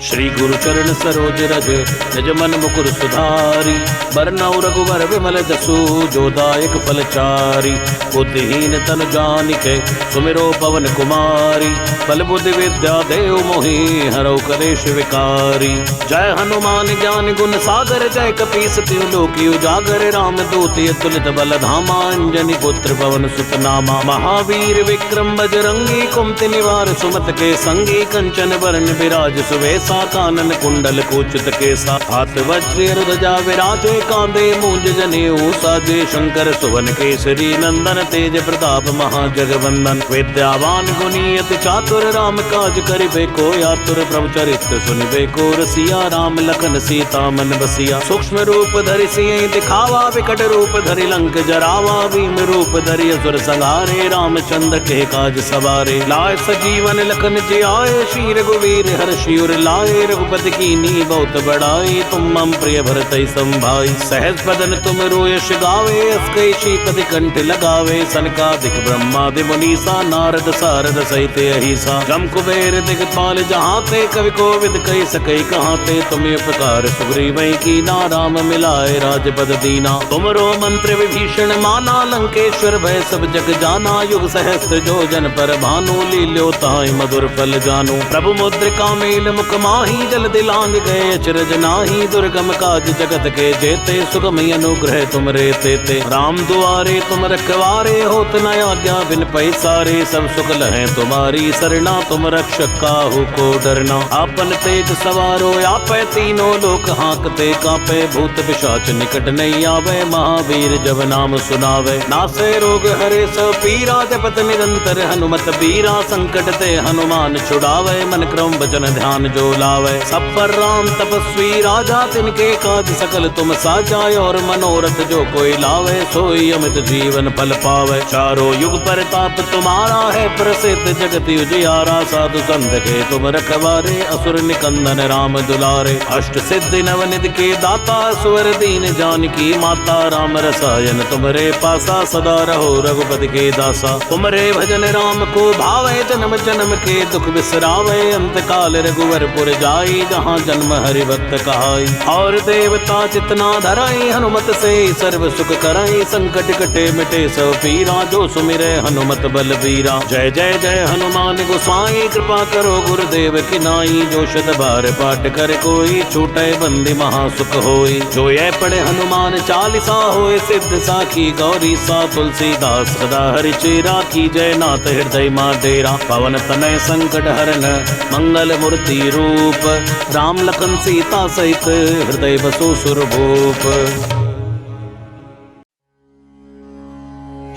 श्री गुरु चरण सरोज रज निज मन मुकुर सुधारी। बरनउँ रघुबर विमल जसु जो दायक फलचारी। बुद्धिहीन तन जानिके सुमिरो पवन कुमारी। बल बुद्धि विद्या देव मोहि हरौ कलेश विकारी। जय हनुमान ज्ञान गुण सागर जय कपीस तिहुँ लोक उजागर। राम दूत अतुलित बल धामा अंजनी पुत्र पवन सुत नामा। महावीर विक्रम बजरंगी कुमति निवार सुमत के संगी। कंचन बरन बिराज सुवेशा कानन कुंडल कुचित केसा। हाथ वज्र ध्वजा विराजे कांधे मूंज जनेऊ साजे। शंकर सुवन केसरी नंदन तेज प्रताप महाजगवंदन। विद्यावान गुणी अति चातुर राम काज करिबे को आतुर। प्रभु चरित्र सुनिबे को रसिया राम लखन सीता मन बसिया। सूक्ष्म रूप धरि सियहि दिखावा विकट रूप धरि लंक जरावा। भीम रूप धरि असुर संहारे रामचंद्र के काज सवारे। लाय सजीवन लखन जियाए श्री रघुवीर हर्षि उर लाए। रघुपति कीन्ही बहुत बड़ाई तुम मम प्रिय भरतहि संभाई। सहज बदन तुम रोयस गावे अस कई श्रीपति कंठ लगावे। सनकादिक ब्रह्मादि मुनीसा नारद सारद सहित अहिसा। जम कुबेर दिगपाल जहाते कवि कोविद कहि सकै कहाते। तुम उपकार सुग्रीवहि कीना राम मिलाए राजपद दीना। तुमरो मंत्र विभीषण माना लंकेश्वर भय सब जग जाना। युग सहस्त्र जो जन पर भानु लील्यो ताहि मधुर फल जानू। प्रभु मुद्रिका मेल मुख माही जल दिलांग गए अचरज नाही। दुर्गम काज जगत के जेते सुगम अनुग्रह तुम रे तेते। राम दुआरे तुम रखवारे होत न आज्ञा बिन पैसारे। सब सुख लहै तुम्हारी सरना तुम रक्षक काहू को डरना। आपन तेज सवारो आपै तीनों लोक हांकते कापै। भूत पिशाच निकट नहीं आवे महावीर जब नाम सुनावे। नासै रोग हरे सब पीरा जपत निरंतर हनुमत बीरा। संकट ते हनुमान छुड़ावे मन क्रम वचन ध्यान जो लावे। सब पर राम तपस्वी राजा तिनके काज सकल तुम साजा। और मनोरथ जो कोई लावे सोई अमित जीवन फल पावे। चारों युग परताप तुम्हारा है प्रसिद्ध जगत उजियारा। साधु संत के तुम रखवारे असुर निकंदन राम दुलारे। अष्ट सिद्धि नवनिधि के दाता सुवर दीन जानकी माता। राम रसायन तुमरे पासा सदा रहो रघुपति के दासा। तुमरे भजन राम को भावे जन्म जन्म के दुख बिसरावे। अंत काल रघुवर पुर जाई जहाँ जन्म हरि भक्त कहाई। और देवता जितना धराई हनुमत से सर्व सुख कराई। संकट कटे मिटे सब पीरा जो सुमिरे हनुमत बलबीरा। जय जय जय हनुमान गोसाई कृपा करो गुरुदेव की नाई। जो शत बार पाठ कर कोई छूटे बंदी महासुख होई। जो ये पढ़े हनुमान चालीसा होए सिद्ध साखी गौरी सा। तुलसीदास सदा हरि चेरा की जय नाथ हृदय मां डेरा। पवन तनय संकट हरन मंगल मूर्ति रूप। राम लखन सीता सहित हृदय बसु सुरभूप।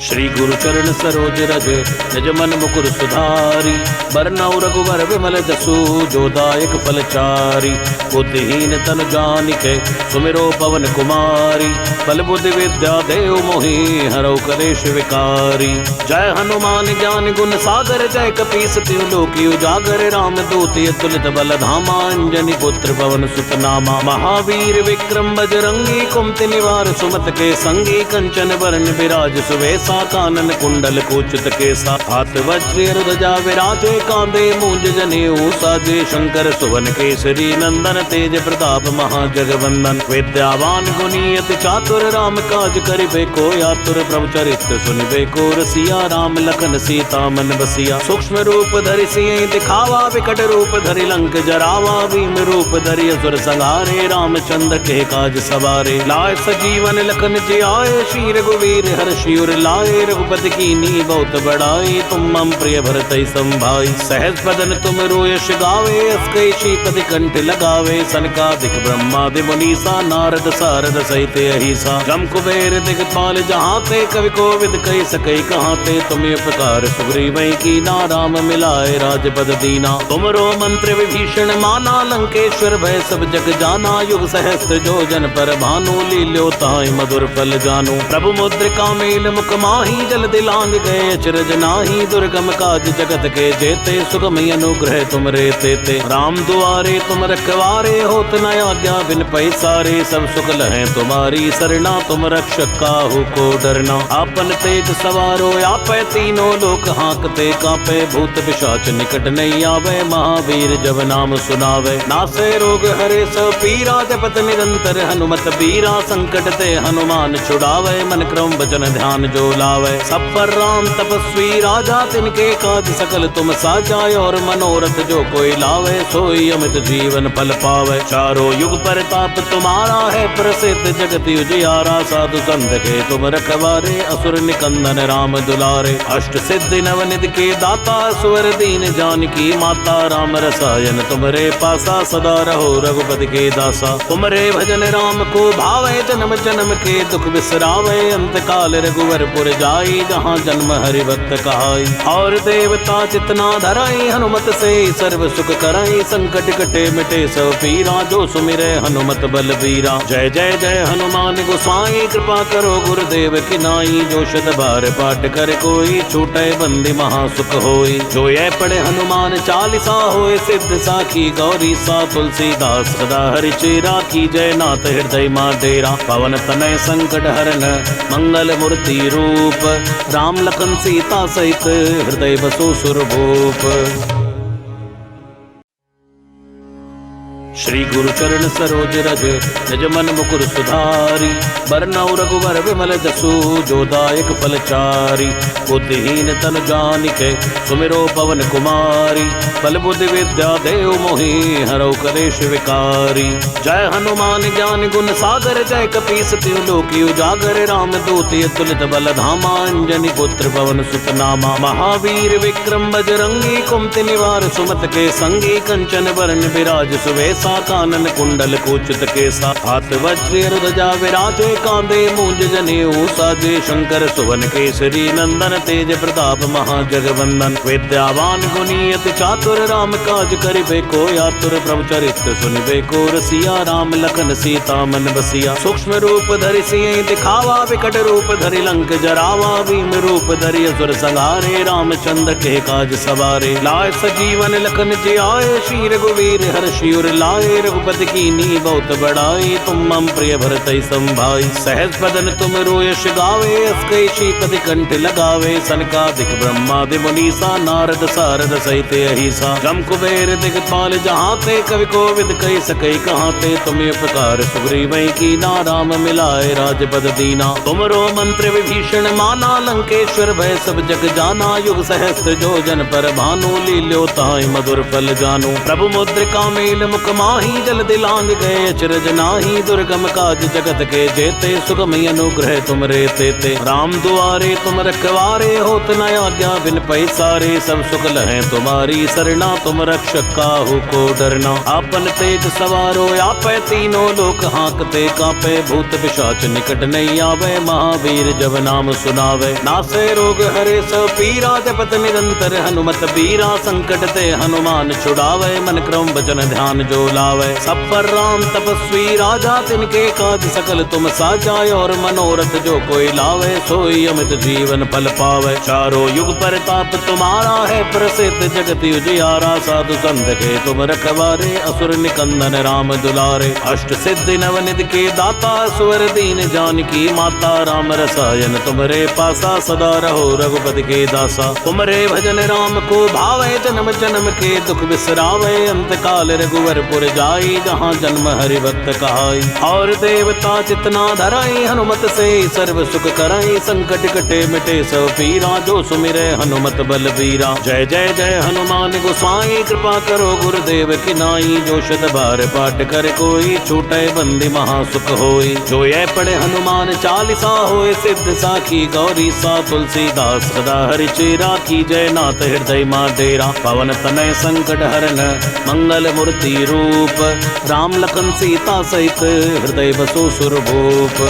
श्री गुरु चरण सरोज रज निज मन मुकुर सुधारी। बरनउँ रघुबर विमल जसु जो दायक फलचारी। बुद्धिहीन तन जानिके सुमिरो पवन कुमारी। बल बुद्धि विद्या देव मोहि हरौ कलेश विकारी। जय हनुमान ज्ञान गुण सागर जय कपीस तिहुँ लोक उजागर। राम दूत अतुलित बल धामा अंजनी पुत्र पवन सुत नामा। महावीर विक्रम बजरंगी कुमति निवार सुमत के संगी। कंचन बरन बिराज सुवेशा कानन कुंडल कुचित केसा। हाथ वज्र ध्वजा विराजे कांधे मूंज जनेऊ साजे। शंकर सुवन केसरी नंदन तेज प्रताप महाजगवंदन। विद्यावान गुणी अति चातुर राम काज करिबे को आतुर। प्रभु चरित्र सुनिबे को रसिया राम लखन सीता मन बसिया। सूक्ष्म रूप धरि सियहि दिखावा विकट रूप धरि लंक जरावा। भीम रूप धरि असुर संहारे रामचंद्र के काज सवारे। लाय सजीवन लखन जियाए श्री रघुवीर हर्षि उर लाए। रघुपति कीन्ही बहुत बड़ाई तुम मम प्रिय भरतहि संभाई। सहज बदन तुम रोयस गावे अस कई श्रीपति कंठ लगावे। सनकादिक ब्रह्मादि मुनीसा नारद सारद सहित अहिसा। जम कुबेर दिगपाल जहाते कवि कोविद कहि सकै कहाते। तुम उपकार सुग्रीवहि कीना राम मिलाए राजपद दीना। तुमरो मंत्र विभीषण माना लंकेश्वर भय सब जग जाना। युग सहस्त्र जो जन पर भानु लील्यो ताहि मधुर फल जानू। प्रभु मुद्रिका मेल मुख माही जल दिलांग गए अचरज नाही, दुर्गम काज जगत के जेते, सुगम अनुग्रह तुम रे तेते। राम दुआरे तुम रखवारे, होत न आज्ञा बिन पैसारे, सब सुख लहें तुम्हारी सरना, तुम रक्षक काहू को डरना। आपन तेज सवारो आपे, तीनों लोक हाँकते कांपे, भूत पिशाच निकट नहीं आवे, महावीर जब नाम सुनावे। नासे रोग हरे सब पीरा, जपत निरंतर हनुमत बीरा, संकट ते हनुमान छुड़ावे, मन क्रम वचन ध्यान जो लावे। सब पर राम तपस्वी राजा, तिनके काज सकल तुम साजा, और मनोरथ जो कोई लावे, सोई अमित जीवन फल पावे। चारों युग परताप तुम्हारा है, प्रसिद्ध जगत उजियारा, साधु संत के तुम रखवारे, असुर निकंदन राम दुलारे। अष्ट सिद्धि नवनिधि के दाता, सुवर दीन जानकी माता, राम रसायन तुमरे पासा, सदा रहो रघुपति के दासा। तुमरे भजन राम को भावे, जन्म जन्म के दुख बिसरावे, अंत काल रघुवर पुर जाई, जहाँ जन्म हरि भक्त कहाई। और देवता जितना धराई, हनुमत से सर्व सुख कराई, संकट कटे मिटे सब पीरा, जो सुमिरे हनुमत बलबीरा। जय जय जय हनुमान गोसाई, कृपा करो गुरुदेव की नाई, जो शत बार पाठ कर कोई, छूटे बंदी महासुख होई। जो ये पढ़े हनुमान चालीसा, होए सिद्ध साखी गौरी सा, तुलसीदास सदा हरि चेरा, की जय नाथ हृदय मां डेरा। पवन तनय संकट हरन, मंगल मूर्ति रूप, राम लखन सीता सहित, हृदय बसो सुरभूप। श्री गुरु चरण सरोज रज, निज मन मुकुर सुधारी, बरनउँ रघुवर विमल जसु, जो दायक फल चारि। बुद्धिहीन तन जानिके, सुमिरो पवन कुमारी, बल बुद्धि विद्या देव मोहि, हरौ कलेश विकारी। जय हनुमान ज्ञान गुण सागर, जय कपीस तिहु लोक उजागर, राम दूत अतुलित बल धामा, अंजनी पुत्र पवन सुत नामा। महावीर विक्रम बजरंगी, कुमति निवार सुमत के संगी, कंचन बरन बिराज सुवेश, कानन कुंडल कुचित केसा, हाथ वज्र ध्वजा विराजे, कांधे मूंज जनेऊ साजे, शंकर सुवन केसरी नंदन, तेज प्रताप महाजगवंदन। विद्यावान गुणी अति चातुर, राम काज करिबे को आतुर, प्रभु चरित्र सुनिबे को रसिया, राम लखन सीता मन बसिया। सूक्ष्म रूप धरि सियहि दिखावा, विकट रूप धरि लंक जरावा, भीम रूप धरि असुर संहारे, रामचंद्र के काज सवारे। लाए सजीवन लखन जियाए, श्री रघुवीर हर्षि उर लाए, रघुपति कीन्ही बहुत बड़ाई, तुम मम प्रिय भरतहि संभाई। सहज बदन तुम यश गावे, अस कई श्रीपति कंठ लगावे, सनकादिक ब्रह्मादि मुनीसा, नारद सारद सहित अहिसा। जम कुबेर दिगपाल जहाते, कवि कोविद कहि सकै कहाते, तुम्हें उपकार सुग्रीवहि कीना, राम मिलाए राजपद दीना। तुमरो मंत्र विभीषण माना, लंकेश्वर भय सब जग जाना, युग सहस्त्र जो जन पर भानु, लील्यो ताहि मधुर फल जानु। प्रभु मुद्रिका मेल मुख माही, जल दिलांग गए अचरज नाही, दुर्गम काज जगत के जेते, सुगम अनुग्रह तुम रे तेते। राम दुआरे तुम रखवारे, होत न आज्ञा बिन पैसारे, सब सुख लहें तुम्हारी सरना, तुम रक्षक काहू को डरना। आपन तेज सवारो आपे, तीनों लोक हाँकते कांपे, भूत पिशाच निकट नहीं आवे, महावीर जब नाम सुनावे। नासे रोग हरे सब पीरा, जपत निरंतर हनुमत बीरा, संकट ते हनुमान छुड़ावे, मन क्रम वचन ध्यान जो लावे। सब पर राम तपस्वी राजा, तिनके काज सकल तुम साजा, और मनोरथ जो कोई लावे, सोई अमित जीवन फल पावे। चारों युग परताप तुम्हारा है, प्रसिद्ध जगत उजियारा, साधु संत के तुम रखवारे, असुर निकंदन राम दुलारे। अष्ट सिद्धि नवनिधि के दाता, सुवर दीन जानकी माता, राम रसायन तुमरे पासा, सदा रहो रघुपति के दासा। तुमरे भजन राम को भावे, जन्म जन्म के दुख बिसरावे, अंत काल रघुवर पुर जाई, जहाँ जन्म हरि भक्त कहाई। और देवता जितना धराई, हनुमत से सर्व सुख कराई, संकट कटे मिटे सब पीरा, जो सुमिरे हनुमत बलबीरा। जय जय जय हनुमान गोसाई, कृपा करो गुरुदेव की नाई, जो शत बार पाठ कर कोई, छूटे बंदी महासुख होई। जो ये पढ़े हनुमान चालीसा, होए सिद्ध साखी गौरी सा, तुलसीदास सदा हरि चेरा, की जय नाथ हृदय मां डेरा। पवन तनय संकट हरन, मंगल मूर्ति रूप, राम लखन सीता सहित, हृदय बसो सुरभूप।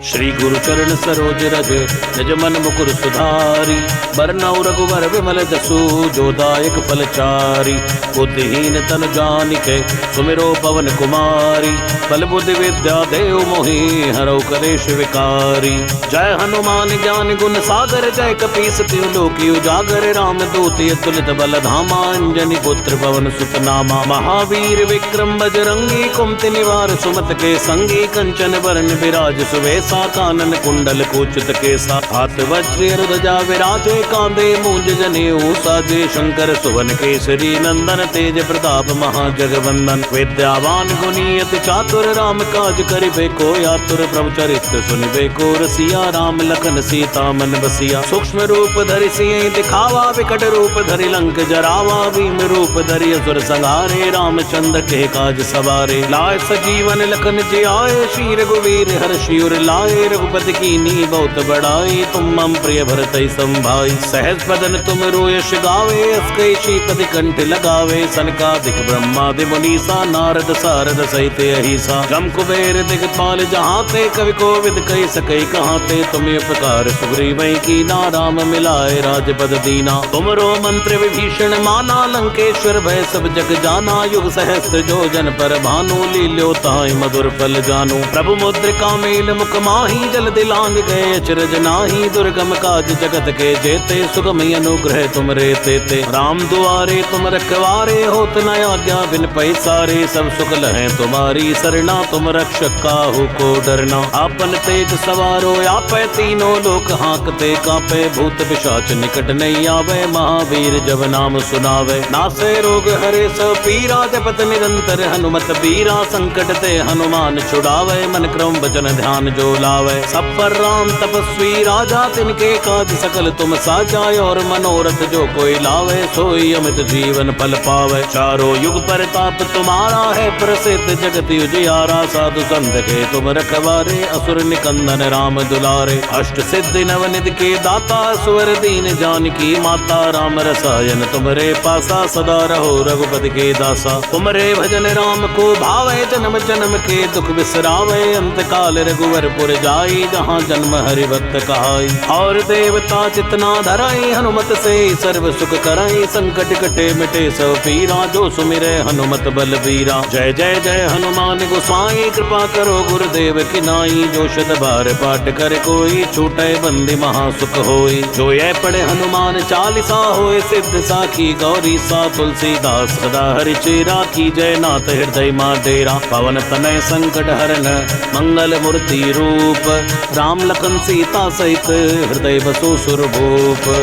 श्री गुरु चरण सरोज रज निज मन मुकुर सुधारी। बरनउँ रघुवर विमल जसु जो दायक फल चारि। बुद्धिहीन तन जानिके सुमिरो पवन कुमारी। बल बुद्धि विद्या देव मोहि हरौ कलेश विकारी। जय हनुमान ज्ञान गुण सागर जय कपीस तिहुँ लोक उजागर। राम दूत अतुलित बल धामा अंजनी पुत्र पवन सुत नामा। महावीर विक्रम बजरंगी कुमति निवार सुमत के संगी। कंचन वरण विराज सुवेशा कानन कुंडल कुचित केसा। हाथ वज्र ध्वजा विराजे कांधे मूंज जनेऊ साजे। शंकर सुवन केसरी नंदन तेज प्रताप महाजगवंदन। विद्यावान गुणी अति चातुर राम काज करिबे को आतुर। प्रभु चरित्र सुनिबे को रसिया राम लखन सीता मन बसिया। सूक्ष्म रूप धरि सियहि दिखावा विकट रूप धरि लंक जरावा। भीम रूप धरि असुर संहारे रामचंद्र के काज सवारे। लाए सजीवन लखन जियाए श्री रघुवीर हर्षि उर लाए। रघुपति कीन्ही बहुत बड़ाई तुम मम प्रिय भरतहि संभाई। सहज बदन तुम रोयस गावे अस कई श्रीपति कंठ लगावे। सनकादिक ब्रह्मादि मुनीसा नारद सारद सहित अहिसा। जम कुबेर दिगपाल जहाते कवि कोविद कहि सकै कहाते। तुम्हें उपकार सुग्रीवै कीना राम मिलाए राजपद दीना। तुमरो मंत्र विभीषण माना लंकेश्वर भय सब जग जाना। युग सहस्त्र जो जन पर भानु लील्यो ताहि मधुर फल जानू। प्रभु मुद्रिका मेल मुख माही जल दिलांग गए अचरज नाही। दुर्गम काज जगत के जेते सुगम अनुग्रह तुम रे तेते। राम दुआरे तुम रखवारे होत न आज्ञा बिन पैसारे। सब सुख लहै तुम्हारी सरना तुम रक्षक काहू को डरना। आपन तेज सवारो आपै तीनों लोक हांकते कांपे। भूत पिशाच निकट नहीं आवे महावीर जब नाम सुनावे। नासे रोग हरे सब पीरा जपत निरंतर हनुमत बीरा। संकट ते हनुमान छुड़ावे मन क्रम वचन ध्यान जो लावे। सब पर राम तपस्वी राजा तिनके काज सकल तुम साजा। और मनोरथ जो कोई लावे सोई अमित जीवन फल पावे। चारों युग परताप तुम्हारा है प्रसिद्ध जगत उजियारा। साधु संत के तुम रखवारे असुर निकंदन राम दुलारे। अष्ट सिद्धि नवनिधि के दाता सुवर दीन जानकी माता। राम रसायन तुमरे पासा सदा रहो रघुपति के दासा। तुमरे भजन राम को भावे जन्म जन्म के दुख बिसरावे। अंत काल रघुवर पुर जाई जहाँ जन्म हरि भक्त कहाई। और देवता जितना धराई हनुमत से सर्व सुख कराई। संकट कटे मिटे सब पीरा जो सुमिरे हनुमत बलबीरा। जय जय जय हनुमान गोसाई कृपा करो गुरुदेव की नाई। जो शत बार पाठ कर कोई छूटे बंदी महासुख होई। जो ये पढ़े हनुमान चालीसा होए सिद्ध साखी गौरी सा। तुलसीदास सदा हरि चेरा की जय नाथ हृदय मां डेरा। पवन तनय संकट हरन मंगल मूर्ति रूप। राम लखन सीता सहित हृदय बसु सुरभूप।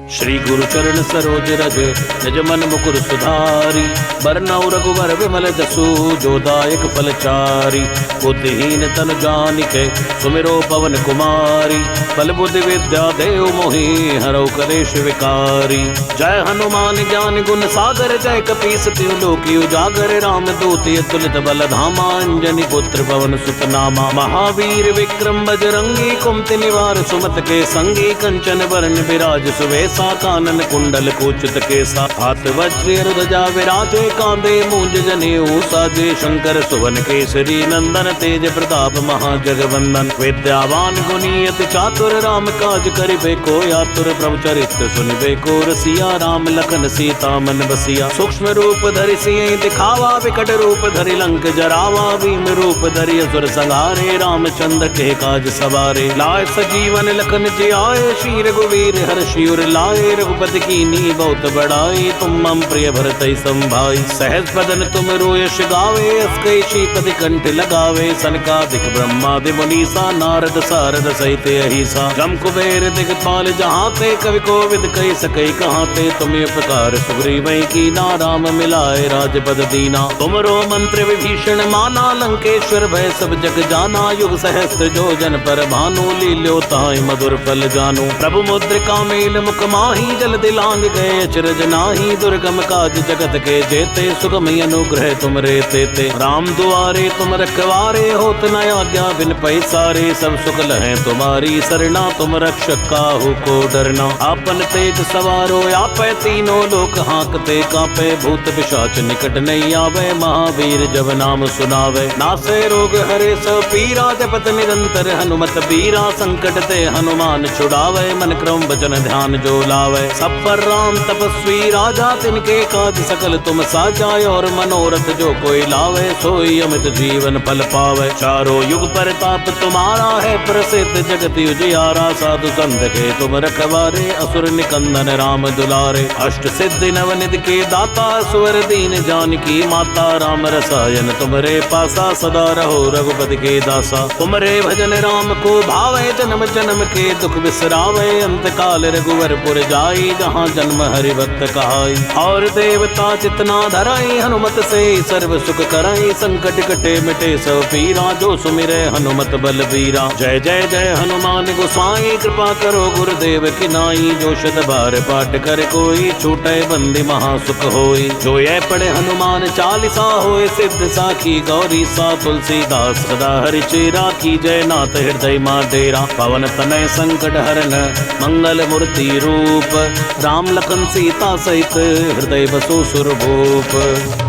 श्री गुरु चरण सरोज रज निज मन मुकुर सुधारी। बरनउँ रघुवर विमल जसु जो दायक फल चारि। बुद्धिहीन तन जानिके सुमिरो पवन कुमारी। बल बुद्धि विद्या देव मोहि हरौ कलेश विकारी। जय हनुमान ज्ञान गुण सागर जय कपीस तिहुँ लोक उजागर। राम दूत अतुलित बल धामा अंजनी पुत्र पवन सुत नामा। महावीर विक्रम बजरंगी कुमति निवार सुमत के संगी। कंचन वरण विराज सुवेशा कानन कुंडल कुचित केसा। हाथ वज्र ध्वजा विराजे कांधे मूंज जनेऊ साजे। शंकर सुवन केसरी नंदन तेज प्रताप महाजगवंदन। विद्यावान गुणी अति चातुर राम काज करिबे को आतुर। प्रभु चरित्र सुनिबे को रसिया राम लखन सीता मन बसिया। सूक्ष्म रूप धरि सियहि दिखावा विकट रूप धरि लंक जरावा। भीम रूप धरि असुर संहारे रामचंद्र के काज सवारे। लाए सजीवन लखन जियाए श्री रघुवीर हर्षि उर लाए। रघुपति कीन्ही बहुत बड़ाई तुम मम प्रिय भरतहि संभाई। सहज बदन तुम रोयस गावे अस कई श्रीपति कंठ लगावे। सनकादिक ब्रह्मादि मुनीसा नारद सारद सहित अहिसा। जम कुबेर दिगपाल जहाते कवि कोविद कहि सकै कहाते। तुम्हें उपकार सुग्रीवै कीना राम मिलाए राजपद दीना। तुमरो मंत्र विभीषण माना लंकेश्वर भय सब जग जाना। युग सहस्त्र जो जन पर भानु लील्यो ताहि मधुर फल जानू। प्रभु मुद्रिका मेल मुख माही जल दिलांग गए अचरज नाही दुर्गम काज जगत के जेते सुगम अनुग्रह तुम रे तेते राम दुआरे तुम रखवारे होत न आज्ञा बिन पैसारे सब सुख लहें तुम्हारी सरना तुम रक्षक काहू को डरना आपन तेज सवारो आपे तीनों लोक हाँकते कापे भूत पिशाच निकट नहीं आवे महावीर जब नाम सुनावे नासे रोग हरे सब पीरा जपत निरंतर हनुमत बीरा संकट ते हनुमान छुड़ावे मन क्रम वचन ध्यान जो लावे सब पर राम तपस्वी राजा तिनके काज सकल तुम साजाए और मनोरथ जो कोई लावे सोई अमित जीवन फल पावे चारों युग प्रताप तुम्हारा है प्रसिद्ध जगत उजियारा साधु संत के तुम रखवारे असुर निकंदन राम दुलारे अष्ट सिद्धि नवनिधि के दाता सुवर दीन जानकी माता राम रसायन तुमरे पासा सदा रहो रघुपति के दासा तुमरे भजन राम को भावे जन्म जन्म के दुख बिसरावे अंत काल रघुवर पुर जाई जहाँ जन्म हरि भक्त कहाई और देवता जितना धराई हनुमत से सर्व सुख कराई संकट कटे मिटे सब पीरा जो सुमिरे हनुमत बलबीरा जय जय जय हनुमान गोसाई कृपा करो गुरुदेव की नाई जो शत बार पाठ कर कोई छूटे बंदी महासुख होई जो ये पढ़े हनुमान चालीसा होए सिद्ध साखी गौरी सा तुलसीदास सदा हरि चेरा की जय नाथ हृदय मां डेरा पवन तनय संकट हरन मंगल मूर्ति रूप राम लखन सीता सहित हृदय बसो सुरभूप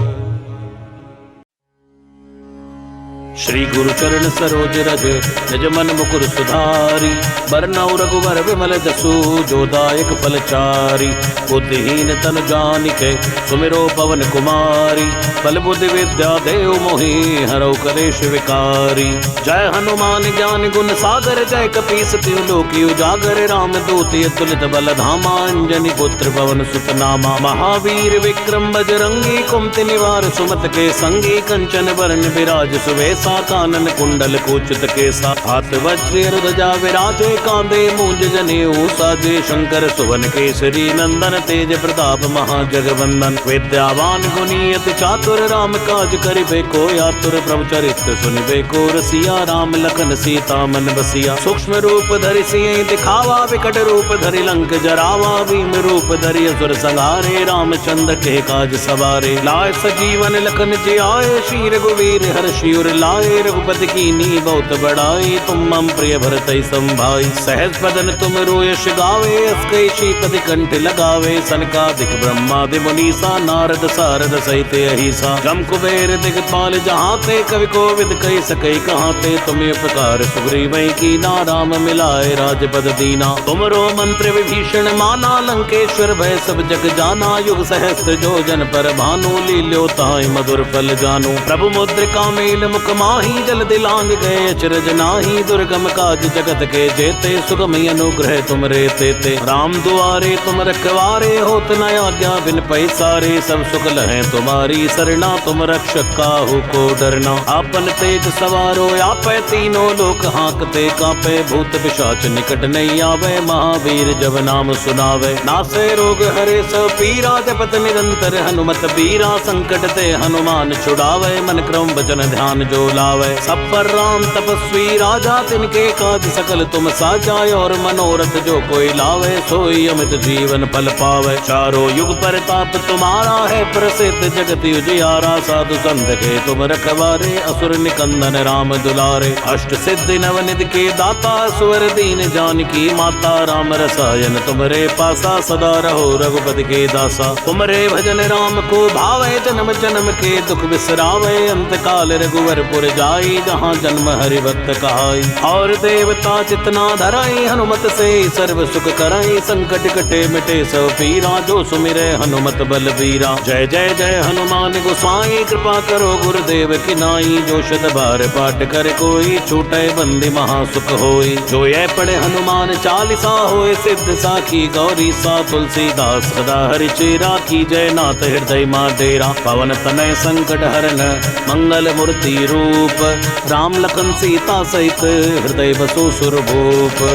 श्री गुरु चरण सरोज रज निज मन मुकुर सुधारी बरनउँ रघुवर विमल जसु जो दायक फल चारि बुद्धिहीन तन जानिके सुमिरो पवन कुमारी बल बुद्धि विद्या देव मोहि हरौ कलेश विकारी जय हनुमान ज्ञान गुण सागर जय कपीस तिहु लोकी उजागर राम दूत अतुलित बल धामा अंजनी पुत्र पवन सुत नामा महावीर विक्रम बजरंगी कुमति निवार सुमत के संगी कंचन वरण विराज सुवेश कानन कुंडल कुचित केसा हाथ वज्र ध्वजा विराजे कांधे मूंज जनेऊ साजे शंकर सुवन केसरी नंदन तेज प्रताप महाजगवंदन विद्यावान गुणी अति चातुर राम काज करिबे को आतुर प्रभु चरित्र सुनिबे को रसिया राम लखन सीता मन बसिया सूक्ष्म रूप धरि सियहि दिखावा विकट रूप धरि लंक जरावा भीम रूप धरि असुर संहारे रामचंद्र के काज सवारे लाय सजीवन लखन जियाए श्री रघुवीर हर्षि उर लाए रघुपति कीन्ही बहुत बड़ाई तुम मम प्रिय भरतहि संभाई सहज बदन तुम रोयश गावे अस कई श्रीपति कंठ लगावे सनकादिक ब्रह्मादि मुनीसा नारद सारद सहित अहिसा जम कुबेर दिगपाल जहाते कवि कोविद कहि सकै कहाते तुम उपकार सुग्रीवहि कीना राम मिलाए राजपद दीना तुमरो मंत्र विभीषण माना लंकेश्वर भय सब जग जाना युग सहस्त्र जो जन पर भानु लील्यो ताहि मधुर फल जानू प्रभु मुद्रिका मेल मुख माही जल दिलांग गए अचरज नाही दुर्गम काज जगत के जेते सुगम अनुग्रह तुम रे तेते राम दुआरे तुम रखवारे होत न आज्ञा बिन पैसारे सब सुख लहें तुम्हारी सरना तुम रक्षक काहू को डरना आपन तेज सवारो आपे तीनों लोक हाँकते कापे भूत पिशाच निकट नहीं आवे महावीर जब नाम सुनावे नासे रोग हरे सब पीरा जपत निरंतर हनुमत बीरा संकट ते हनुमान छुड़ावे मन क्रम वचन ध्यान जो लावे सब पर राम तपस्वी राजा तिनके काज सकल तुम साजाए और मनोरथ जो कोई लावे सोई अमित जीवन फल पावे चारों युग प्रताप तुम्हारा है प्रसिद्ध जगत उजियारा साधु संत के तुम रखवारे असुर निकंदन राम दुलारे अष्ट सिद्धि नवनिधि के दाता सुवर दीन जानकी माता राम रसायन तुमरे पासा सदा रहो रघुपति के दासा तुमरे भजन राम को भावे जन्म जन्म के दुख बिसरावे अंत काल रघुवर पुर जाई जहाँ जन्म हरि भक्त कहाई और देवता जितना धराई हनुमत से सर्व सुख कराई संकट कटे मिटे सब पीरा जो सुमिरे हनुमत बलबीरा जय जय जय हनुमान गोसाई कृपा करो गुरुदेव की नाई जो शत बार पाठ कर कोई छूटे बंदी महासुख होई जो ये पढ़े हनुमान चालीसा होए सिद्ध साखी गौरी सा तुलसीदास सदा हरि चेरा की जय नाथ हृदय मां डेरा पवन तनय संकट हरन मंगल मूर्ति रूप राम लखन सीता सहित हृदय बसो सुरभूप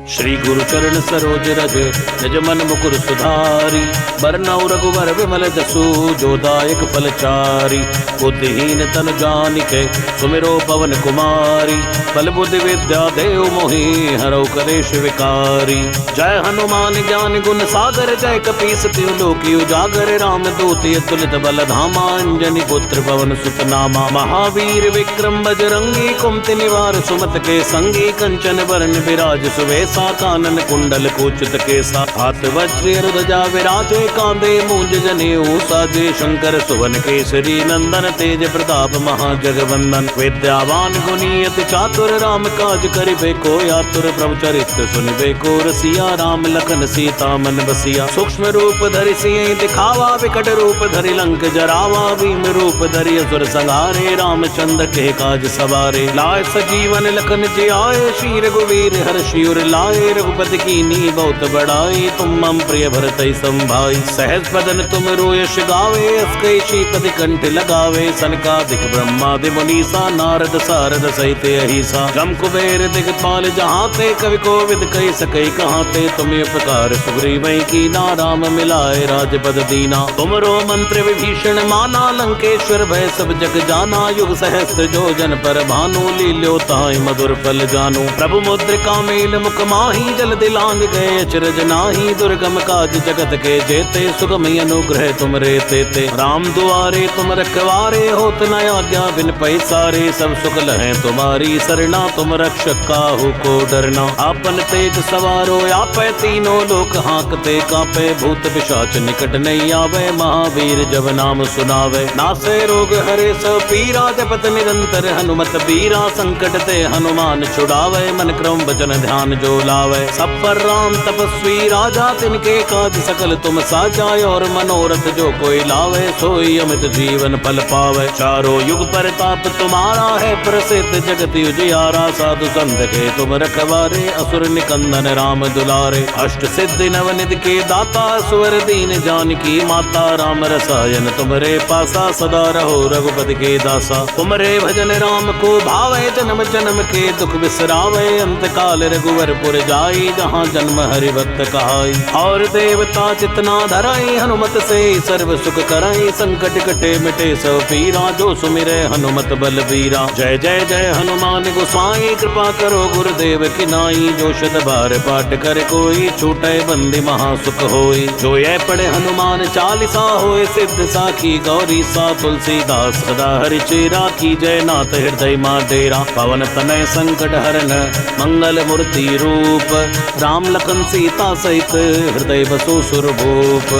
श्री गुरु चरण सरोज रज निज मन मुकुर सुधारी। बरनउँ रघुबर विमल जसु जो दायक फलचारी। बुद्धिहीन तन जानिके सुमिरो पवन कुमारी। बल बुद्धि विद्या देव मोहि हरौ कलेश विकारी। जय हनुमान ज्ञान गुण सागर जय कपीस तिहुँ लोकी उजागर। राम दूत अतुलित बल धामा अंजनी पुत्र पवन सुत नामा। महावीर विक्रम बजरंगी कुमति निवार सुमत के संगी। कंचन बरन बिराज सुवेशा कानन कुंडल कुचित केसा। हाथ वज्र ध्वजा विराजे कांधे मूंज जनेऊ साजे। शंकर सुवन केसरी नंदन तेज प्रताप महाजगवंदन। विद्यावान गुणी अति चातुर राम काज करिबे को आतुर। प्रभु चरित्र सुनिबे को रसिया राम लखन सीता मन बसिया। सूक्ष्म रूप धरि सियहि दिखावा विकट रूप धरि लंक जरावा। भीम रूप धरि असुर संहारे रामचंद्र के काज सवारे। लाय सजीवन लखन जियाए श्री रघुवीर हर्षि उर लाए। रघुपति कीन्ही बहुत बड़ाई तुम मम प्रिय भरतहि संभाई। सहज बदन तुम रोयस गावे अस कई श्रीपति कंठ लगावे। सनकादिक ब्रह्मादि मुनीसा नारद सारद सहित अहिसा। जम कुबेर दिगपाल जहाते कवि कोविद कहि सकै कहाते। तुम उपकार सुग्रीवै कीना राम मिलाए राजपद दीना। तुमरो मंत्र विभीषण माना लंकेश्वर भय सब जग जाना। युग सहस्त्र जो जन पर भानु लील्यो ताहि मधुर फल जानु। प्रभु मुद्रिका मेल मुख माही जल दिलांग गए अचरज नाही। दुर्गम काज जगत के जेते सुगम अनुग्रह तुम रे तेते। राम दुआरे तुम रखवारे होत न आज्ञा बिन पैसारे। सब सुख लहै तुम्हारी सरना तुम रक्षक काहू को डरना। आपन तेज सवारो आपै तीनों लोक हांकते कांपे। भूत पिशाच निकट नहीं आवे महावीर जब नाम सुनावे। नासे रोग हरे सब पीरा जपत निरंतर हनुमत बीरा। संकट ते हनुमान छुड़ावे मन क्रम वचन ध्यान जो लावे। सब पर राम तपस्वी राजा तिनके काज सकल तुम साजा। और मनोरथ जो कोई लावे सोई अमित जीवन फल पावे। चारों युग परताप तुम्हारा है प्रसिद्ध जगत उजियारा। साधु संत के तुम रखवारे असुर निकंदन राम दुलारे। अष्ट सिद्धि नवनिधि के दाता सुवर दीन जानकी माता। राम रसायन तुमरे पासा सदा रहो रघुपति के दासा। तुमरे भजन राम को भावे जन्म जन्म के दुख बिसरावे। अंत काल रघुवर पुर जाई जहाँ जन्म हरि भक्त कहाई। और देवता जितना धराई हनुमत से सर्व सुख कराई। संकट कटे मिटे सब पीरा जो सुमिरे हनुमत बलबीरा। जय जय जय हनुमान गोसाई कृपा करो गुरुदेव की नाई। जो शत बार पाठ कर कोई छूटे बंदी महासुख होई। जो ये पढ़े हनुमान चालीसा होए सिद्ध साखी गौरी सा। तुलसीदास सदा हरि चेरा की जय नाथ हृदय मां डेरा। पवन तनय संकट हरन मंगल मूर्ति रूप। राम लखन सीता सहित हृदय बसो सुरभूप।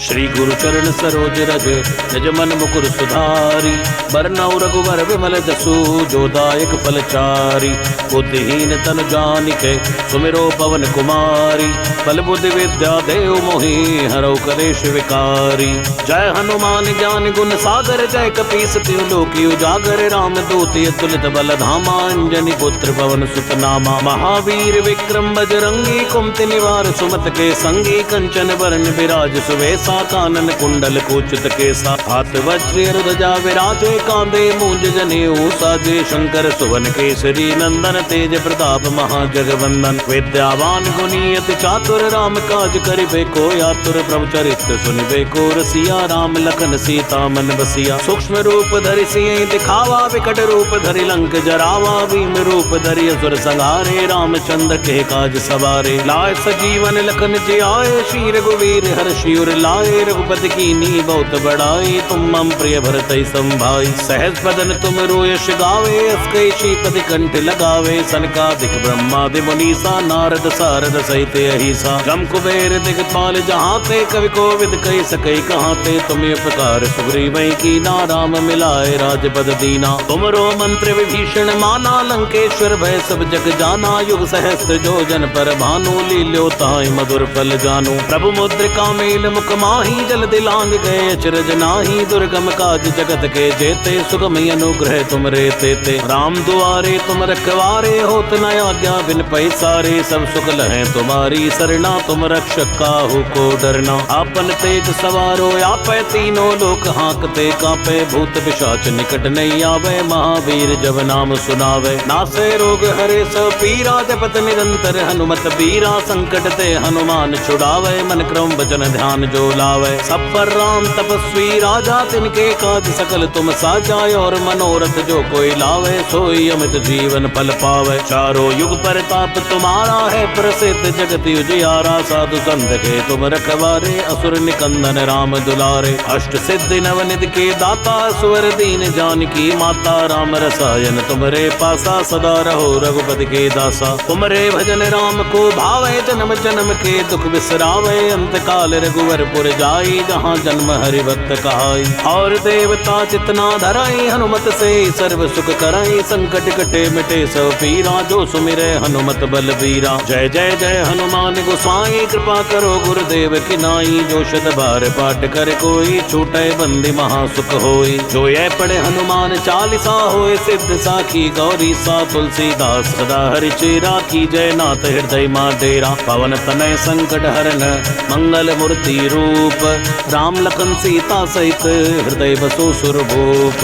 श्री गुरु चरण सरोज रज निज मन मुकुर सुधारी। बरनउँ रघुबर विमल जसु जो दायक फलचारी। बुद्धिहीन तन जानिके सुमिरो पवन कुमारी। बल बुद्धि विद्या देव मोहि हरौ कलेश विकारी। जय हनुमान ज्ञान गुण सागर जय कपीस तिहुँ लोकी उजागर। राम दूत अतुलित बल धामा अंजनी पुत्र पवन सुत नामा। महावीर विक्रम बजरंगी कुमति निवार सुमत के संगी। कंचन बरन बिराज सुवेशा कानन कुंडल कुचित केसा। हाथ वज्र ध्वजा विराजे कांधे मूंज जनेऊ साजे। शंकर सुवन केसरी नंदन तेज प्रताप महाजगवंदन। विद्यावान गुणी अति चातुर राम काज करिबे को आतुर। प्रभु चरित्र सुनिबे को रसिया राम लखन सीता मन बसिया। सूक्ष्म रूप धरि सियहि दिखावा विकट रूप धरि लंक जरावा। भीम रूप धरि असुर संहारे रामचंद्र के काज सवारे। लाय सजीवन लखन जियाए श्री रघुवीर हर्षि उर लाए। रघुपति कीन्ही बहुत बड़ाई तुम मम प्रिय भरतहि संभाई। सहज बदन तुम रोयस गावे अस कई श्रीपति कंठ लगावे। सनकादिक ब्रह्मादि मुनीसा नारद सारद सहित अहिसा। जम कुबेर दिगपाल जहाते कवि कोविद कहि सकै कहाते। तुम उपकार सुग्रीवै कीना राम मिलाए राजपद दीना। तुमरो मंत्र विभीषण माना लंकेश्वर भय सब जग जाना। युग सहस्त्र जो जन पर भानु लील्यो ताहि मधुर फल जानु। प्रभु मुद्रिका मेल मुख माही जल दिलांग गए अचरज नाही, दुर्गम काज जगत के जेते, सुगम अनुग्रह तुम रे तेते। राम दुआरे तुम रखवारे, होत न आज्ञा बिन पैसारे, सब सुख लहें तुम्हारी सरना, तुम रक्षक काहू को डरना। आपन तेज सवारो आपै, तीनों लोक हाँकते कांपे, भूत पिशाच निकट नहीं आवे, महावीर जब नाम सुनावे। नासे रोग हरे सब पीरा, जपत निरंतर हनुमत बीरा, संकट ते हनुमान छुड़ावे, मन क्रम वचन ध्यान जो लावे। सब पर राम तपस्वी राजा, तिनके काज सकल तुम साजा, और मनोरथ जो कोई लावे, सोई अमित जीवन फल पावे। चारों युग प्रताप तुम्हारा है, प्रसिद्ध जगत उजियारा, साधु संत के तुम रखवारे, असुर निकंदन राम दुलारे। अष्ट सिद्धि नवनिधि के दाता, सुवर दीन जानकी माता, राम रसायन तुमरे पासा, सदा रहो रघुपति के दासा। तुमरे भजन राम को भावे, जन्म जन्म के दुख बिसरावे, अंत काल रघुवरपुर जाई, जहाँ जन्म हरि भक्त कहाई। और देवता चितना धराई, हनुमत से सर्व सुख कराई, संकट कटे मिटे सब पीरा, जो सुमिरे हनुमत बलबीरा। जय जय जय हनुमान गोसाई, कृपा करो गुरुदेव की नाई, जो शत बार पाठ कर कोई, छूटे बंदी महासुख होई। जो ये पढ़े हनुमान चालीसा, होए सिद्ध साखी गौरी सा, तुलसीदास सदा हरि चेरा, की जय नाथ हृदय मां डेरा। पवन तनय संकट हरन, मंगल मूर्ति रूप, राम लखन सीता सहित, हृदय बसो सुरभूप।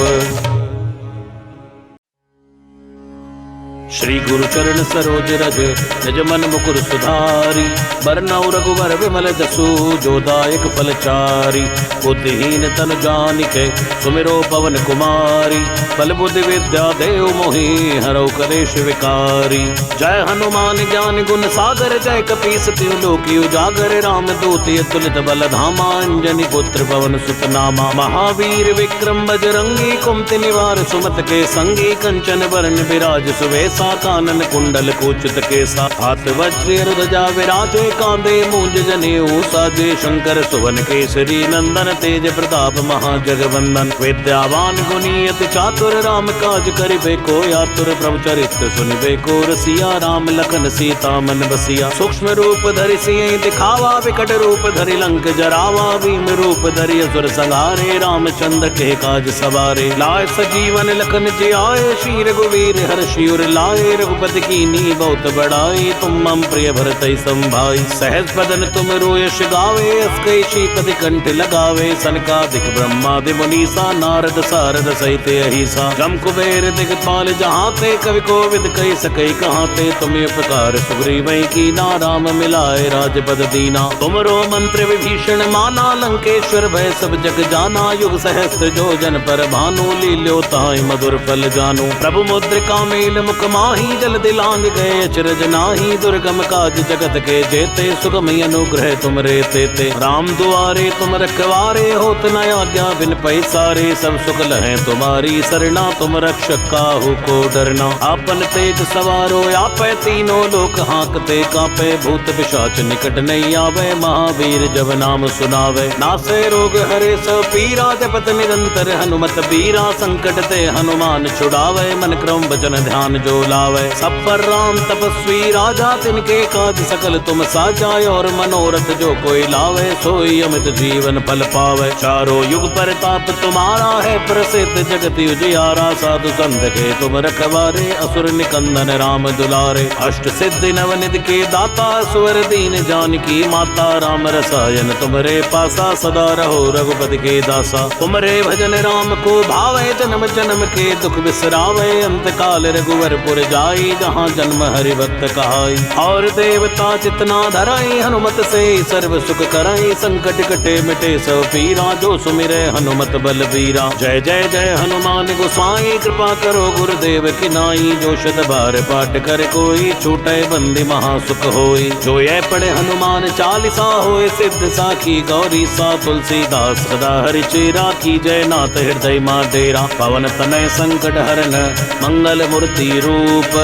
श्री गुरु चरण सरोज रज, निज मन मुकुर सुधारी, बरनउँ रघुवर विमल जसु, जो दायक फल चारि। बुद्धिहीन तन जानिके, सुमिरो पवन कुमारी, बल बुद्धि विद्या देव मोहि, हरौ कलेश विकारी। जय हनुमान ज्ञान गुण सागर, जय कपीस तिहुँ लोक उजागर, राम दूत अतुलित बल धामा, अंजनी पुत्र पवन सुत नामा। महावीर विक्रम बजरंगी, कुमति निवार सुमत के संगी, कंचन वरण विराज सुवेशा, कानन कुंडल कुचित केसा। हाथ वज्र ध्वजा विराजे, कांधे मूंज जनेऊ साजे, शंकर सुवन केसरी नंदन, तेज प्रताप महाजगवंदन। विद्यावान गुणी अति चातुर, राम काज करिबे को आतुर, प्रभु चरित्र सुनिबे को रसिया, राम लखन सीता मन बसिया। सूक्ष्म रूप धरि सियहि दिखावा, विकट रूप धरि लंक जरावा, भीम रूप धरि असुर संहारे, रामचंद्र के काज सवारे। लाए सजीवन लखन जियाए, श्री रघुवीर हर्षि उर लाए, रघुपति कीन्ही बहुत बड़ाई, तुम मम प्रिय भरतहि संभाई। सहज बदन तुम रोयस गावे, अस कई श्रीपति कंठ लगावे, सनकादिक ब्रह्मादि मुनीसा, नारद सारद सहित अहिसा। जम कुबेर दिगपाल जहाते, कवि कोविद कहि सकै कहाते, तुम्हें उपकार सुग्रीवै कीना, राम मिलाए राजपद दीना। तुमरो मंत्र विभीषण माना, लंकेश्वर भय सब जग जाना, युग सहस्त्र जो जन पर भानु, लील्यो ताहि मधुर फल जानू। प्रभु मुद्रिका मेल मुख माही, जल दिलांग गए अचरज नाही, दुर्गम काज जगत के जेते, सुगम अनुग्रह तुम रे तेते। राम दुआरे तुम रखवारे, होत न आज्ञा बिन पैसारे, सब सुख लहें तुम्हारी सरना, तुम रक्षक काहू को डरना। आपन तेज सवारो आपै, तीनों लोक हाँकते कांपे, भूत पिशाच निकट नहीं आवे, महावीर जब नाम सुनावे। नासे रोग हरे सब पीरा, जपत निरंतर हनुमत बीरा, संकट ते हनुमान छुड़ावे, मन क्रम वचन ध्यान जो लावे। सब पर राम तपस्वी राजा, तिनके काज सकल तुम साजा, और मनोरथ जो कोई लावे, सोई अमित जीवन फल पावे। चारों युग प्रताप तुम्हारा है, प्रसिद्ध जगत उजियारा, साधु संत के तुम रखवारे, असुर निकंदन राम दुलारे। अष्ट सिद्धि नवनिधि के दाता, सुवर दीन जानकी माता, राम रसायन तुमरे पासा, सदा रहो रघुपति के दासा। तुमरे भजन राम को भावे, जन्म जन्म के दुख बिसरावे, अंत काल रघुवरपुर जाई, जहाँ जन्म हरि भक्त कहाई। और देवता चितना धराई, हनुमत से सर्व सुख कराई, संकट कटे मिटे सब पीरा, जो सुमिरे हनुमत बलबीरा। जय जय जय हनुमान गोसाई, कृपा करो गुरुदेव की नाई, जो शत बार पाठ कर कोई, छूटे बंदी महासुख होई। जो ये पढ़े हनुमान चालीसा, होए सिद्ध साखी गौरी सा, तुलसीदास सदा हरि चेरा, की जय नाथ हृदय मां डेरा। पवन तनय संकट हरन, मंगल मूर्ति रूप,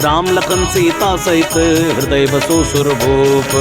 राम लखन सीता सहित, हृदय बसो सुरभूप।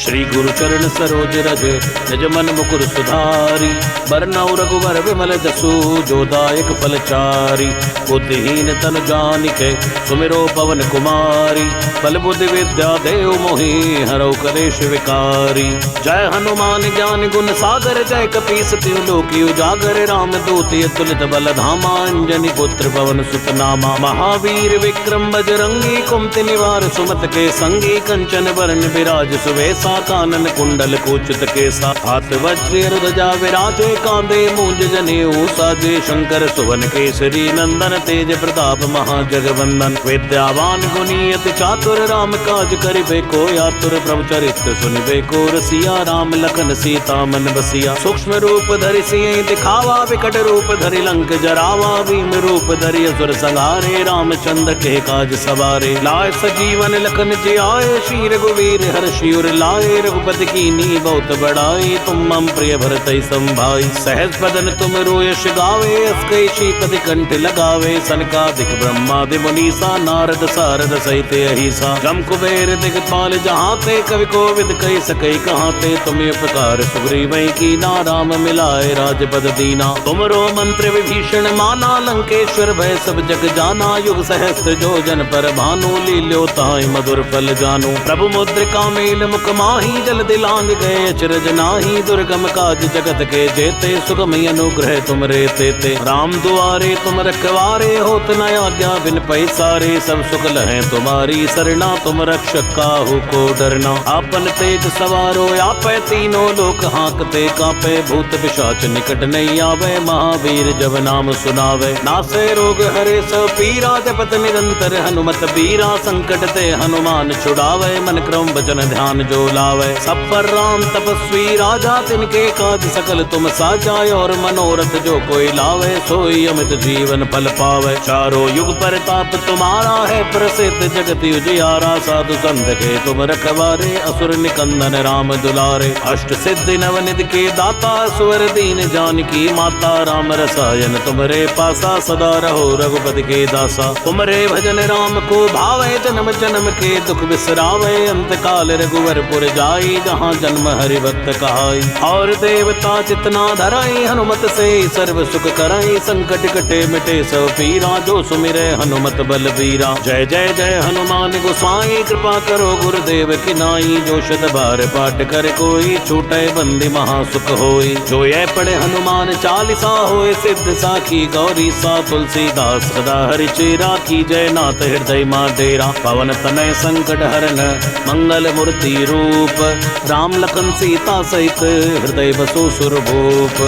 श्री गुरु चरण सरोज रज निज मन मुकुर सुधारी। बरनउँ रघुबर विमल जसु जो दायक फल चारि। बुद्धिहीन तनु जानिके सुमिरो पवन कुमारी। बल बुद्धि विद्या देव मोहि हरऊ कलेश विकारी। जय हनुमान ज्ञान गुण सागर जय कपीस तिहुँ लोक उजागर। राम दूत अतुलित बल धामा अंजनी पुत्र पवन सुत नामा। महावीर विक्रम बजरंगी कुमति निवार सुमत के संगी। कंचन वरण विराज सुवेसा कानन कुंडल कुचित केसा। हाथ वज्र ध्वजा विराजे कांधे मूंज जनेऊ साजे। शंकर सुवन केसरी नंदन तेज प्रताप महाजगवंदन। विद्यावान गुणी अति चातुर राम काज करिबे को आतुर। प्रभु चरित्र सुनिबे को रसिया राम लखन सीता मन बसिया। सूक्ष्म रूप धरि सियहि दिखावा विकट रूप धरि लंक जरावा। भीम रूप धरि असुर संहारे रामचंद्र के काज सवारे। लाए सजीवन लखन जियाए श्री रघुवीर हर्षि उर लाए। रघुपति कीन्ही बहुत बड़ाई तुम मम प्रिय भरतहि संभाई। सहज बदन तुम रोयस गावे अस कहि श्रीपति कंठ लगावे। सनकादिक ब्रह्मादि मुनीसा नारद सारद सहित अहिसा। जम कुबेर दिगपाल जहाते कवि कोविद कहि सकै कहाते। तुम्हें उपकार सुग्रीवहि कीना राम मिलाए राजपद दीना। तुमरो मंत्र विभीषण माना लंकेश्वर भय सब जग जाना। युग सहस्त्र जो जन पर भानु लील्यो ताहि मधुर फल जानु। प्रभु मुद्रिका मेल मुख माहि जल दिलांग गए अचरज नाही। दुर्गम काज जगत के जेते सुगम अनुग्रह तुम रे तेते। राम दुआरे तुम रखवारे होत न आज्ञा बिन पैसारे। सब सुख लहै तुम्हारी सरना तुम रक्षक काहू को डरना। आपन तेज सवारो आपै तीनों लोक हांकते कांपे। भूत पिशाच निकट नहीं आवे महावीर जब नाम सुनावे। नासे रोग हरे सब पीरा जपत निरंतर हनुमत बीरा। संकट ते हनुमान छुड़ावे मन क्रम वचन ध्यान जो लावे। सब पर राम तपस्वी राजा तिनके काज सकल तुम साजा। और मनोरथ जो कोई लावे सोई अमित जीवन फल पावे। चारों युग परताप तुम्हारा है प्रसिद्ध जगत उजियारा। साधु संत के तुम रखवारे असुर निकंदन राम दुलारे। अष्ट सिद्धि नवनिधि के दाता सुवर दीन जानकी माता। राम रसायन तुमरे पासा सदा रहो रघुपति के दासा। तुमरे भजन राम को भावे जन्म जन्म के दुख बिसरावे। अंत काल रघुवर पुर जाई जहाँ जन्म हरि भक्त कहाई। और देवता जितना धराई हनुमत से सर्व सुख कराई। संकट कटे मिटे सब पीरा जो सुमिरे हनुमत बल बीरा। जय जय जय हनुमान गोसाई कृपा करो गुरुदेव की नाई। जो शत बार पाठ कर कोई छूटे बंदी महासुख होई। जो ये पढ़े हनुमान चालीसा होए सिद्ध साखी गौरी सा। तुलसीदास सदा हरि चेरा की जय नाथ हृदय मां डेरा। पवन तनय संकट हरन मंगल मूर्ति रूप। राम लखन सीता सहित हृदय बसो सुरभूप।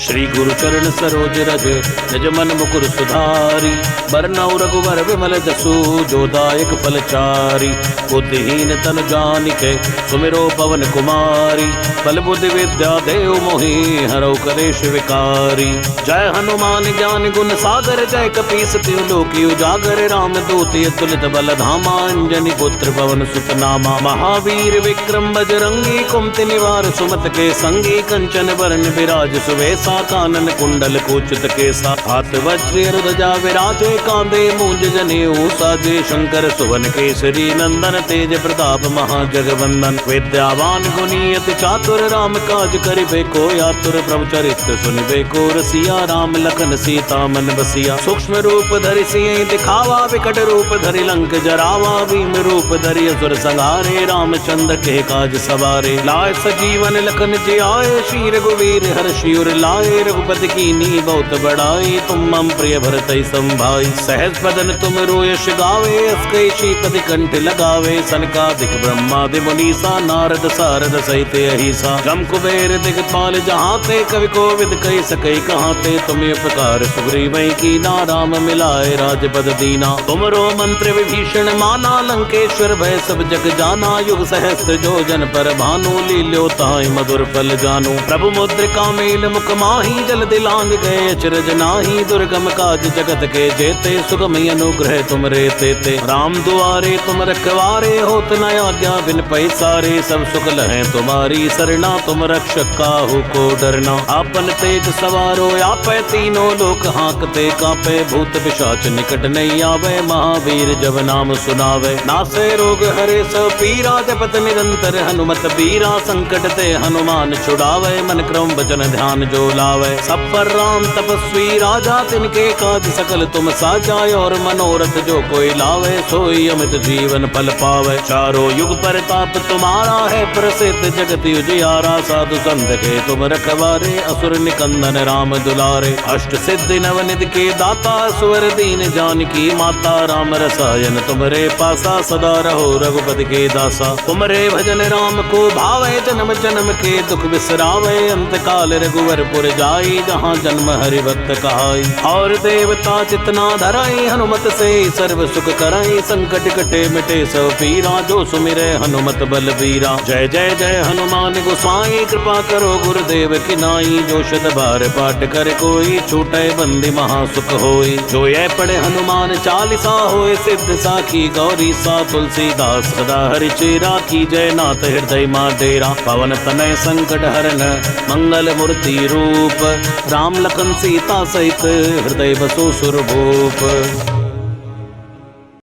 श्री गुरु चरण सरोज रज निज मन मुकुर सुधारी। बरनउँ रघुबर विमल जसु जो दायक फल चारि। बुद्धिहीन तनु जानिके सुमिरो पवन कुमारी। बल बुद्धि विद्या देव मोहि हरऊ कलेश विकारी। जय हनुमान ज्ञान गुण सागर जय कपीस तिहुँ लोक उजागर। राम दूत अतुलित बल धामा अंजनी पुत्र पवन सुत नामा। महावीर विक्रम बजरंगी कुमति निवार सुमत के संगी। कंचन वरण विराज सुवेसा कानन कुंडल कुचित केसा। हाथ वज्र ध्वजा विराजे कांधे मूंज जनेऊ साजे। शंकर सुवन केसरी नंदन तेज प्रताप महाजगवंदन। विद्यावान गुणी अति चातुर राम काज करिबे को आतुर। प्रभु चरित्र सुनिबे को रसिया राम लखन सीता मन बसिया। सूक्ष्म रूप धरि सियहि दिखावा विकट रूप धरि लंक जरावा। भीम रूप धरि असुर संहारे रामचंद्र के काज सवारे। लाए सजीवन लखन जियाए श्री रघुवीर हर्षि उर लाए। रघुपति कीन्ही बहुत बड़ाई तुम मम प्रिय भरतहि संभाई। सहज बदन तुम रोयस गावे अस कहि श्रीपति कंठ लगावे। सनकादिक ब्रह्मादि मुनीसा नारद सारद सहित अहिसा। जम कुबेर दिगपाल जहाते कवि कोविद कहि सकै कहाते। तुम्हें उपकार सुग्रीवहि कीना राम मिलाए राजपद दीना। तुमरो मंत्र विभीषण माना लंकेश्वर भय सब जग जाना। युग सहस्त्र जो जन पर भानु लील्यो ताहि मधुर फल जानु। प्रभु मुद्रिका मेल मुख माही जल दिलांग गए अचरज नाही, दुर्गम काज जगत के जेते, सुगम अनुग्रह तुम रे तेते। राम दुआरे तुम रखवारे, होत न आज्ञा बिन पैसारे, सब सुख लहें तुम्हारी सरना, तुम रक्षक काहू को डरना। आपन तेज सवारो आपे, तीनों लोक हाँकते कापे, भूत पिशाच निकट नहीं आवे, महावीर जब नाम सुनावे। नासे रोग हरे सब पीरा, जपत निरंतर हनुमत बीरा, संकट ते हनुमान छुड़ावे, मन क्रम वचन ध्यान जो लावे। सब पर राम तपस्वी राजा, तिनके काज सकल तुम साजा, और मनोरथ जो कोई लावे, सोई अमित जीवन फल पावे। चारों युग परताप तुम्हारा है, प्रसिद्ध जगत उजियारा, साधु संत के तुम रखवारे, असुर निकंदन राम दुलारे। अष्ट सिद्धि नवनिधि के दाता, स्वर दीन जानकी माता, राम रसायन तुमरे पासा, सदा रहो रघुपति के दासा। तुमरे भजन राम को भावे, जन्म जन्म के दुख बिसरावे, अंत काल रघुवरपुर जाई, जहाँ जन्म हरि भक्त कहाई। और देवता जितना धराई, हनुमत से सर्व सुख कराई, संकट कटे मिटे सब पीरा, जो सुमिरे हनुमत बलबीरा। जय जय जय हनुमान गोसाई, कृपा करो गुरुदेव की नाई, जो शत बार पाठ कर कोई, छूटे बंदी महासुख होई। जो ये पढ़े हनुमान चालीसा, होए सिद्ध साखी गौरी सा, तुलसीदास सदा हरि चेरा, की जय नाथ हृदय मां डेरा। पवन तनय संकट हरन, मंगल मूर्ति रूप, राम लखन सीता सहित, हृदय बसो सुरभूप।